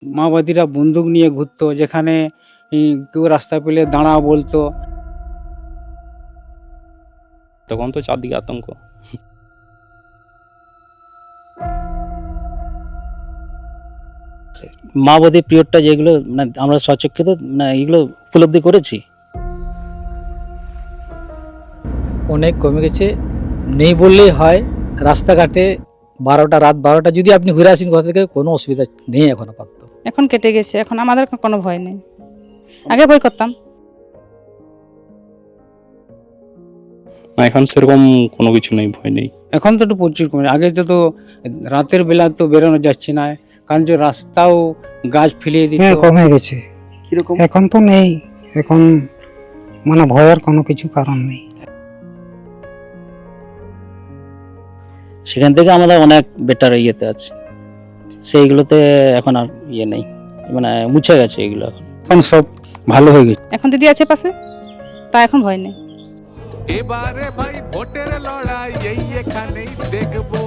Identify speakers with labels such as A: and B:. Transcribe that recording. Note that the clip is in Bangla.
A: মাওবাদীরা বন্দুক নিয়ে ঘুরতো, যেখানে কেউ রাস্তা পেলে দাঁড়া বলতো।
B: তখন তো চারদিকে আতঙ্ক।
C: মাওবাদী পিরিয়ডটা যেগুলো মানে আমরা সচক্ষে তো এগুলো উপলব্ধি করেছি।
D: অনেক কমে গেছে, নেই বললেই হয়। রাস্তাঘাটে রাত 12টা যদি আপনি ঘুরে আসেন কোথা থেকে, কোনো অসুবিধা নেই এখন আপাতত।
E: এখন কেটে গেছে, এখন আমাদের কোনো ভয় নেই। আগে ভয় করতাম।
B: এখন সেরকম কোনো কিছু নেই, ভয় নেই।
A: এখন তো একটু প্রচুর কমে, আগে তো রাতের বেলা তো বেরোনো যাচ্ছে না, কারণ যে রাস্তাও গাছ ফেলিয়ে দিত।
F: কমে গেছে,
A: কিরকম?
F: এখন তো নেই, এখন মানে ভয়ের কোনো কিছু কারণ নেই।
C: সেখান থেকে আমরা অনেক বেটার ইয়েতে আছি, সেইগুলোতে এখন আর ইয়ে নেই, মানে মুছে গেছে এগুলো।
A: এখন সব ভালো হয়ে গেছে।
E: এখন দিদি আছে পাশে, তা এখন ভয় নেই।
G: এবারে ভাই ভোটের লড়াই এই এখানেই দেখবো।